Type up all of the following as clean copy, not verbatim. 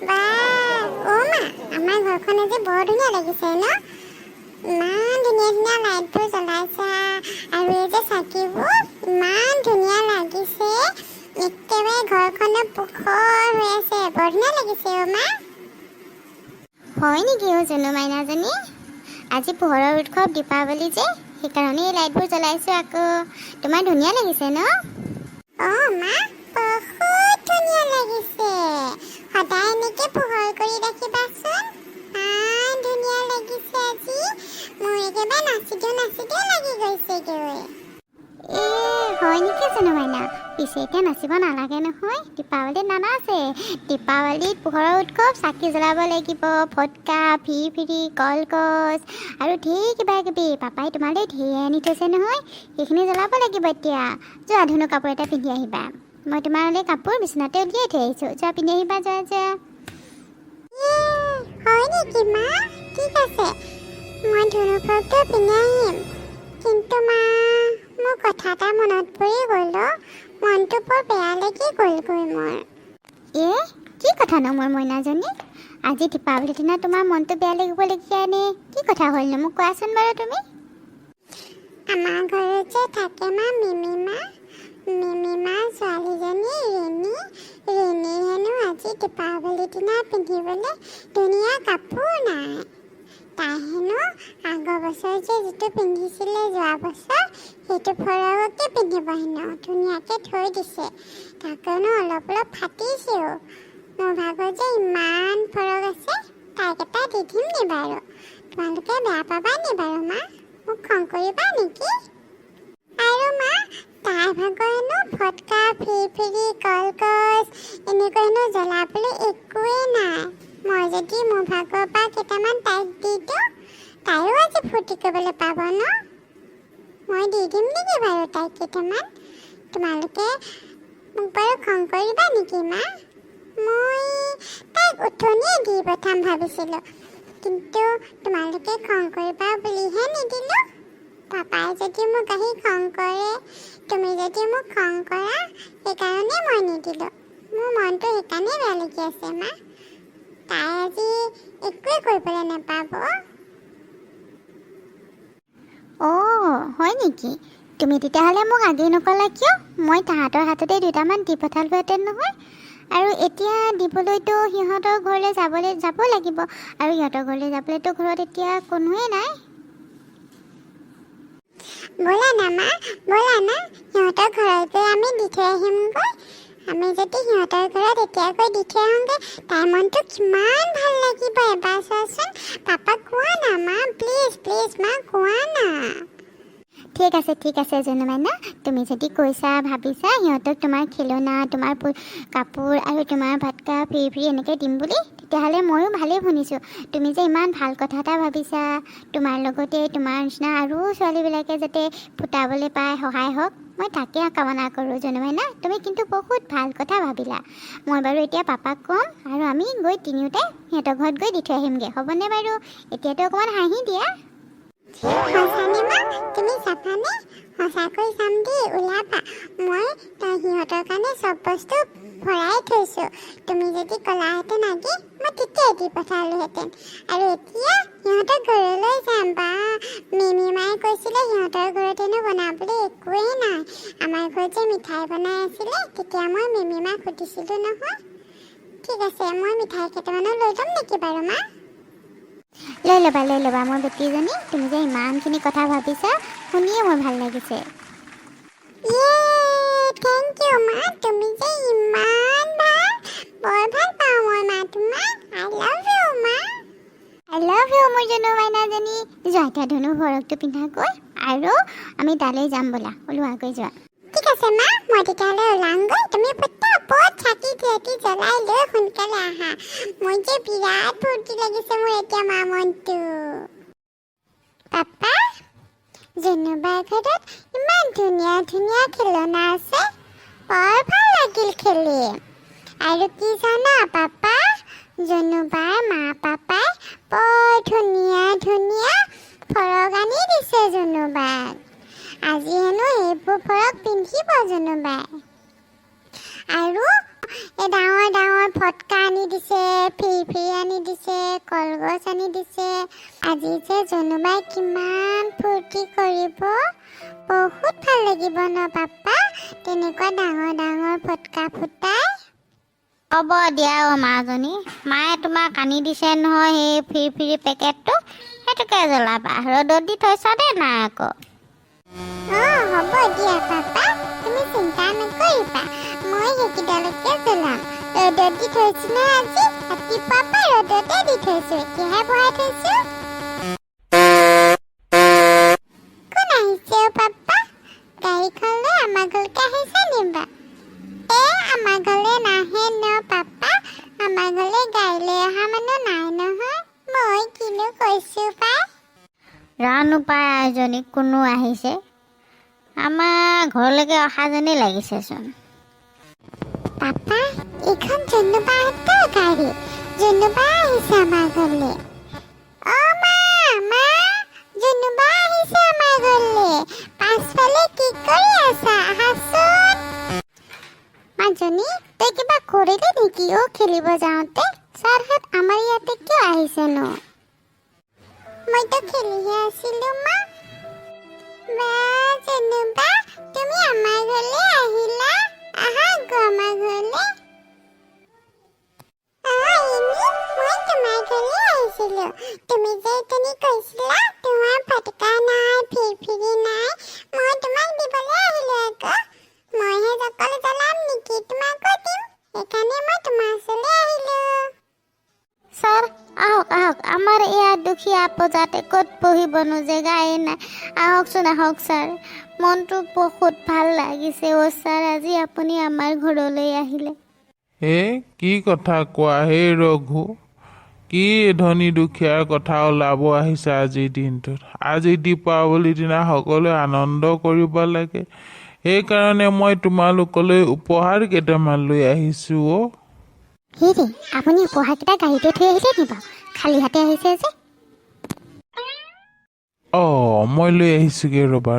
বাহ, মা, আমাৰ ঘৰখন আজি বৰ ধুনীয়া লাগিছে ন? ইমান ধুনীয়া ধুনীয়া লাইটবোৰ জ্বলাইছা আৰু এই যে চাকিবোৰ ইমান ধুনীয়া লাগিছে। একেবাৰে ঘৰখনে পোহৰ হৈ আছে, বৰ ধুনীয়া লাগিছে মা। হয় নেকি জুনু মাইনাজনী? আজি পোহৰৰ উৎসৱ দীপাৱলী যে, সেইকাৰণে এই লাইটবোৰ জ্বলাইছোঁ আকৌ। তোমাৰ ধুনীয়া লাগিছে ন? মা, বহুত ধুনীয়া লাগিছে। সদায় এনেকে পোহৰ কৰি ৰাখিবাচোন। ইমান ধুনীয়া লাগিছে আজি। মোৰ একেবাৰে নাচি দিওঁ লাগি গৈছেগৈ। হয় নেকি জুনু মাইনা? পিছে এতিয়া নাচিব নালাগে নহয়, দীপাৱলীত নানাচে। দীপাৱলীত পোহৰৰ উৎসৱ, চাকি জ্বলাব লাগিব, ফটকা, ফিৰিফিৰি, কলগছ আৰু ঢেৰ কিবা কিবি। পাপাই তোমালৈ ঢেৰ আনি থৈছে নহয়, সেইখিনি জ্বলাব লাগিব এতিয়া। যোৱা ধুনু কাপোৰ এটা পিন্ধি আহিবা। মই তোমালৈ কাপোৰ বিচনাতে উলিয়াই থৈ আহিছোঁ। যোৱা পিন্ধি আহিবা, যোৱা। হয় নেকি মা? ঠিক আছে, মই ধুনু ফ্ৰকটো পিন্ধি আহিম। কিন্তু মা, মোৰ কথা এটা মনত পৰি গ'ল। মনটো বৰ বেয়া লাগি গ'লগৈ মোৰ। কি কথানো মোৰ মইনাজনী? আজি দীপাৱলীৰ দিনা তোমাৰ মনটো বেয়া লাগিবলগীয়া নে? কি কথা হ'লনো মোক কোৱাচোন বাৰু তুমি? আমাৰ ঘৰত যে থাকে মা মিমি মা ছোৱালীজনী ৰেণী হেনো আজি দীপাৱলীৰ দিনা পিন্ধিবলৈ ধুনীয়া কাপোৰ নাই। তাই হেনো আগৰ বছৰ যে যিটো পিন্ধিছিলে যোৱা বছৰ, সেইটো ফৰককে পিন্ধিব হেনো, ধুনীয়াকৈ থৈ দিছে। তাকেনো অলপ ফাটিছেও। মোৰ ভাগৰ যে ইমান ফৰক আছে, তাইক এটা দি দিম নি বাৰু? তোমালোকে বেয়া পাবা নি বাৰু মা? মোক খং কৰিবা নেকি? আৰু মা, তাই ভাগৰ হেনো ফটকা, ফিৰিফিৰি, কলগছ এনেকৈ হেনো জ্বলাবলৈ একোৱেই নাই। মই যদি মোৰ ভাগৰ পৰা কেইটামান তাইক দি দিওঁ, তাইও আজি ফূৰ্তি কৰিবলৈ পাব ন? মই দি দিম নেকি বাৰু তাইক কেইটামান? তোমালোকে মোক বাৰু খং কৰিবা নেকি মা? মই তাইক উঠনিয়ে দি পঠাম ভাবিছিলোঁ, কিন্তু তোমালোকে খং কৰিবা বুলিহে নিদিলোঁ। পাপাই যদি মোক আহি খং কৰে, তুমি যদি মোক খং কৰা, সেইকাৰণে মই নিদিলোঁ। মোৰ মনটো সেইকাৰণে বেয়া লাগি আছে মা। তাই আজি একোৱে কৰিবলৈ নাপাব। হয় নেকি? তুমি তেতিয়াহ'লে মোক আগেই নকলা কিয়? মই তাহাঁতৰ হাততে দুটামান দি পঠালোহেঁতেন নহয়। আৰু এতিয়া দিবলৈতো সিহঁতৰ ঘৰলৈ যাব লাগিব, আৰু সিহঁতৰ ঘৰলৈ যাবলৈতো ঘৰত এতিয়া কোনোৱে নাই। ব'লা না মা, ব'লা না, সিহঁতৰ ঘৰত গৈ আমি দি থৈ আহিমগৈ। আমি যদি সিহঁতৰ ঘৰত এতিয়াকৈ দি থৈ আহোঁগৈ, তাইৰ মনটো কিমান ভাল লাগিব এবাৰ চোৱাচোন। পাপাক কোৱা না মা, প্লিজ মা, কোৱা না। ঠিক আছে জুনু মাইনা, তুমি যদি কৈছা, ভাবিছা সিহঁতক তোমাৰ খেলনা, তোমাৰ কাপোৰ আৰু তোমাৰ ফটকা, ফিৰিফিৰি এনেকৈ দিম বুলি, তেতিয়াহ'লে ময়ো ভালেই শুনিছোঁ। তুমি যে ইমান ভাল কথা এটা ভাবিছা, তোমাৰ লগতে তোমাৰ নিচিনা আৰু ছোৱালীবিলাকে যাতে ফুটাবলৈ পায়, সহায় হওক, মই তাকে কামনা কৰোঁ জুনু মাইনা। তুমি কিন্তু বহুত ভাল কথা ভাবিলা। মই বাৰু এতিয়া পাপাক ক'ম, আৰু আমি গৈ তিনিওটাই সিহঁতৰ ঘৰত গৈ দি থৈ আহিমগৈ, হ'বনে বাৰু? এতিয়াতো অকণমান হাঁহি দিয়া। সঁচানে মা? তুমি যাবানে? সঁচাকৈ যাম দেই, ওলাবা। মই সিহঁতৰ কাৰণে চব বস্তু ভৰাই থৈছোঁ। তুমি যদি ক'লাহেঁতেন আগে, মই তেতিয়াই দি পঠালোহেঁতেন। আৰু এতিয়া সিহঁতৰ ঘৰলৈ যাম। বা, মিমি মায়ে কৈছিলে সিহঁতৰ ঘৰত হেনো বনাবলৈ একোৱেই নাই। আমাৰ ঘৰত যে মিঠাই বনাই আছিলে, তেতিয়া মই মিমি মাক সুধিছিলোঁ নহয়। ঠিক আছে, মই মিঠাই কেইটামানো লৈ যাম নেকি বাৰু মা? লৈ ল'বা মোৰ বেটীজনী। তুমি যে ইমানখিনি কথা ভাবিছা, শুনিয়ে মোৰ ভাল লাগিছে। থেংক ইউ মা, তুমি যে ইমান ভাল। বৰ ভাল পাওঁ মই মা তোমাক। আই লাভ ইউ মা। মোৰ জুনু মাইনাজনী। যোৱা এতিয়া ধুনু ফৰকটো পিন্ধাকৈ, আৰু আমি তালৈ যাম ব'লা, ওলোৱাকৈ যোৱা। ঠিক আছে মা, মই তেতিয়াহ'লে ওলাওঁগৈ। তুমি পটাপট চাকি জ্বলাই লৈ সোনকালে আহা। মোৰ যে বিৰাট ফূৰ্তি লাগিছে মোৰ এতিয়া মা মনটো। পাপা, জুনুবাৰ ঘৰত ইমান ধুনীয়া ধুনীয়া খেলনা আছে, বৰ ভাল লাগিল খেলি। আৰু কি জানা পাপা, জুনুবাৰ মা পাপাই বৰ ধুনীয়া ধুনীয়া ফৰক আনি দিছে জুনুবাক। আজি হেনো সেইবোৰ ফৰক পিন্ধিব জুনুবাই। আৰু এই ডাঙৰ ডাঙৰ ফটকা আনি দিছে, ফিৰি আনি দিছে, কলগছ আনি দিছে। আজি যে জনুবাই কিমান ফূৰ্তি কৰিব, বহুত ভাল লাগিব ন পাপা, তেনেকুৱা ডাঙৰ ডাঙৰ ফটকা ফুটাই। হ'ব দিয়া মাজনী, মায়ে তোমাক আনি দিছে নহয় সেই ফিৰি পেকেটটো, সেইটোকে জ্বলাবা। ৰ'দত দি থৈছা দে নাই আকৌ। হ'ব দিয়া পাপা, তুমি চিন্তা নকৰিবা, মই সেইকেইডালকে জ্বলাম। ৰ'দত দি থৈছো ন আজি, ৰাতিপুৱাৰ পৰা ৰ'দতে দি থৈছো, এতিয়াহে ভৰাই থৈছো। কোন আহিছে পাপা? গাড়ীখন লৈ আমাৰ ঘৰলৈ আহিছে নিবা? আমাৰ ঘৰলৈ নাহে ন পাপা, আমাৰ ঘৰলৈ গাড়ী লৈ অহা মানুহ নাই নহয়। মই কিনো কৈছো পাই। ৰানো পাই এজনী কোনো আহিছে, আমাৰ ঘৰলৈকে অহা যেনেই লাগিছেচোন। পাপা, এইখন জুনুবাহঁতৰ গাড়ী, জুনুবা আহিছে আমাৰ ঘৰলৈ। মা, জুনুবা আহিছে আমাৰ ঘৰলৈ। পাছফালে কি কৰি আছা? আহাচোন। মাজনী, তই কিবা কৰিলি নেকি খেলিব যাওঁতে? ছাৰহঁত আমাৰ ইয়াতে কিয় আহিছেনো? মইতো খেলিহে আছিলো মা। জুনুবা, তুমি আমাৰ ঘৰলৈ আহিলা? আহা আকৌ আমাৰ ঘৰলৈ। মই তোমাৰ ঘৰলৈ আহিছিলো। তুমি যে তুমি কৈছিলা তোমাৰ ফটকা নাই, ফিৰি নাই, মই তোমাক দিবলৈ আহিলো আকৌ। মইহে অকলে জ্বলাম নেকি, তোমাকো দিম, সেইকাৰণে মই তোমাৰ ওচৰলৈ আহিলো। ছাৰ আহক আহক, আমাৰ ইয়াত দুখীয়া প্ৰজাতে ক'ত বহিবনো, জেগাই নাই। আহকচোন আহক ছাৰ, মনটো বহুত ভাল লাগিছে ছাৰ, আজি আপুনি আমাৰ ঘৰলৈ আহিলে। কি কথা কোৱা হে ৰঘু, কি ধনী দুখীয়াৰ কথা ওলাব আহিছে আজিৰ দিনটোত? আজি দীপাৱলীৰ দিনা সকলোৱে আনন্দ কৰিব লাগে, সেইকাৰণে মই তোমালোকলৈ উপহাৰ কেইটামান লৈ আহিছো। হেৰি, আপুনি উপহাৰকেইটা গাড়ীতে থৈ আহিলে নি বাৰু? খালী হাতে আহিছে যে। মই লৈ আহিছোগে, ৰবা।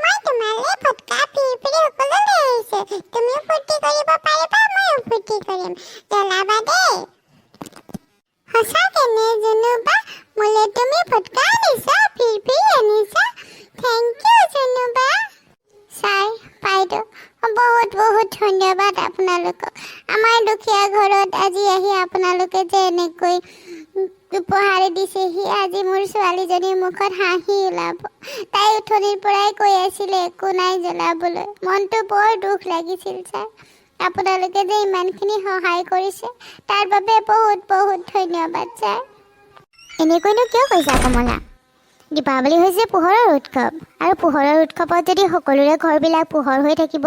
মই তোমালৈ ফটকা ফিৰি সকলো লৈ আহিছো। তুমিও ফূৰ্তি কৰিব পাৰিবা, ময়ো ফূৰ্তি কৰিম। জ্বলাবা দেই। সঁচাকে নে জুনুবা? মোলৈ তুমি ফটকা আনিছা, ফিৰি আনিছা? Thank U জুনুবা। ছাৰ, বাইদেউ, বহুত বহুত ধন্যবাদ আপোনালোকক। আমাৰ দুখীয়া ঘৰত আজি আহি আপোনালোকে যে এনেকৈ উপহাৰ দিছেহি, আজি মোৰ ছোৱালীজনীৰ মুখত হাঁহি ওলাব। তাই উঠনিৰ পৰাই কৈ আছিলে একো নাই জ্বলাবলৈ, মনটো বৰ দুখ লাগিছিল ছাৰ। আপোনালোকে যে ইমানখিনি সহায় কৰিছে, তাৰ বাবে বহুত বহুত ধন্যবাদ ছাৰ। এনেকৈনো কিয় কৈছা কমলা? দীপাৱলী হৈছে পোহৰৰ উৎসৱ, আৰু পোহৰৰ উৎসৱত যদি সকলোৰে ঘৰবিলাক পোহৰ হৈ থাকিব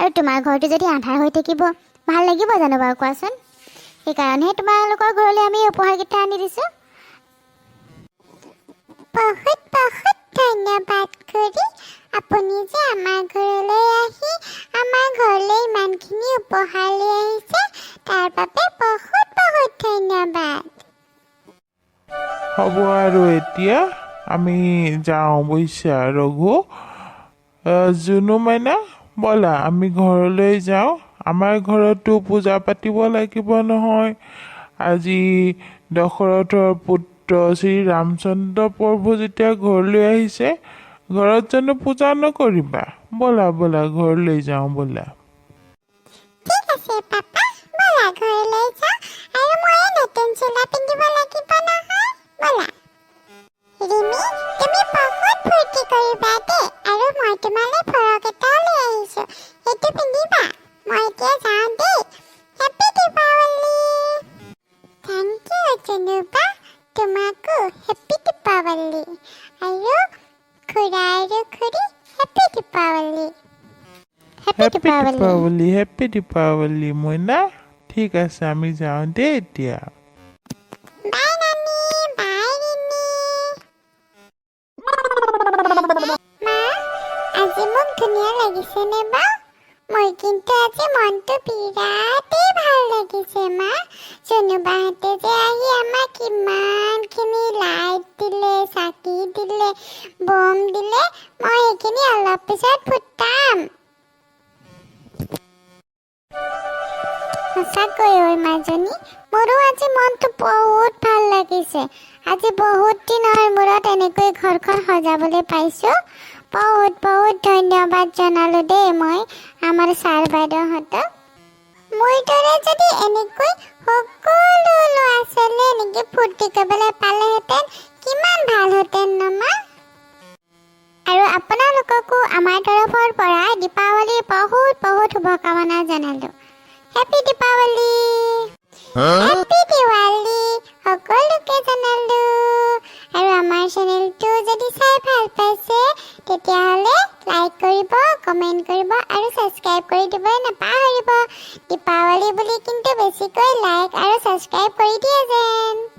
আৰু তোমাৰ ঘৰটো যদি আন্ধাৰ হৈ থাকিব, ভাল লাগিব জানো বাৰু কোৱাচোন? সেইকাৰণেহে তোমালোকৰ ঘৰলৈ আমি উপহাৰকেইটা আনি দিছোঁ। বহুত বহুত ধন্যবাদ খুৰী, আপুনি যে আমাৰ ঘৰলৈ আহি আমাৰ ঘৰলৈ ইমানখিনি উপহাৰ লৈ আহিছে, তাৰ বাবে বহুত বহুত ধন্যবাদ। হ'ব আৰু এতিয়া আমি যাওঁ বুজিছা ৰঘু। জুনু মাইনা, ব'লা আমি ঘৰলৈ যাওঁ। আমাৰ ঘৰতো পূজা পাতিব লাগিব নহয়। আজি দশৰথৰ পুত্ৰ শ্ৰী ৰামচন্দ্ৰ প্ৰভু যেতিয়া ঘৰলৈ আহিছে, ঘৰত জানো পূজা নকৰিবা? ব'লা ঘৰলৈ যাওঁ ব'লা। ঠিক আছে পাপা, ব'লা ঘৰলৈ যাওঁ, আৰু মই নতুন চোলা পিন্ধিব লাগিব নহয়। ব'লা। ৰিমি, তুমি বহুত ফূৰ্তি কৰিবা দেই, আৰু মই তোমালৈ ফৰক এটাও লৈ আহিছো, সেইটো পিন্ধিবা। মই এতিয়া যাওঁ দেই। হেপী দীপাৱলী। থেংক ইউ জুনুবা, তোমাকো হেপী দীপাৱলী। আৰু খুৰা আৰু খুৰী, হেপী দীপাৱলী। হেপী দীপাৱলী মইনা। ঠিক আছে, আমি যাওঁ দেই এতিয়া। বাই নানি, বাই ৰিমি। মা, আজি মোক ধুনীয়া লাগিছে নে বাৰু? মোৰ কিন্তু আজি মনটো বিৰাটেই ভাল লাগিছে মা। জুনুবাহঁতে যে আহি আমাক কিমানখিনি লাইট দিলে, চাকি দিলে, বম দিলে, মই সেইখিনি অলপ পিছত ফুটাম। সঁচাকৈ সঁচাকৈ ঐ মাজনী মোৰো আজি মনটো বহুত ভাল লাগিছে আজি বহুত দিনৰ মূৰত এনেকৈ ঘৰখন সজাবলৈ পাইছোঁ বহুত বহুত ধন্যবাদ জনালোঁ দেই মই আমাৰ ছাৰ বাইদেউহঁতক মোৰ দৰে যদি এনেকৈ সকলো ল'ৰা ছোৱালীয়ে এনেকৈ ফূৰ্তি কৰিবলৈ পালেহেঁতেন কিমান ভালহেঁতেন নমা আৰু আপোনালোককো আমাৰ তৰফৰ পৰা দীপাৱলীৰ বহুত বহুত শুভকামনা জনালোঁ হেপী দীপাৱলী হেপী দিৱালী সকলোকে জনালোঁ আৰু আমাৰ চেনেলটো যদি চাই ভাল পাইছে তেতিয়াহ'লে লাইক কৰিব কমেণ্ট কৰিব আৰু ছাবস্ক্ৰাইব কৰি দিবলৈ নাপাহৰিব দীপাৱলী বুলি কিন্তু বেছিকৈ লাইক আৰু ছাবস্ক্ৰাইব কৰি দিয়ে যেন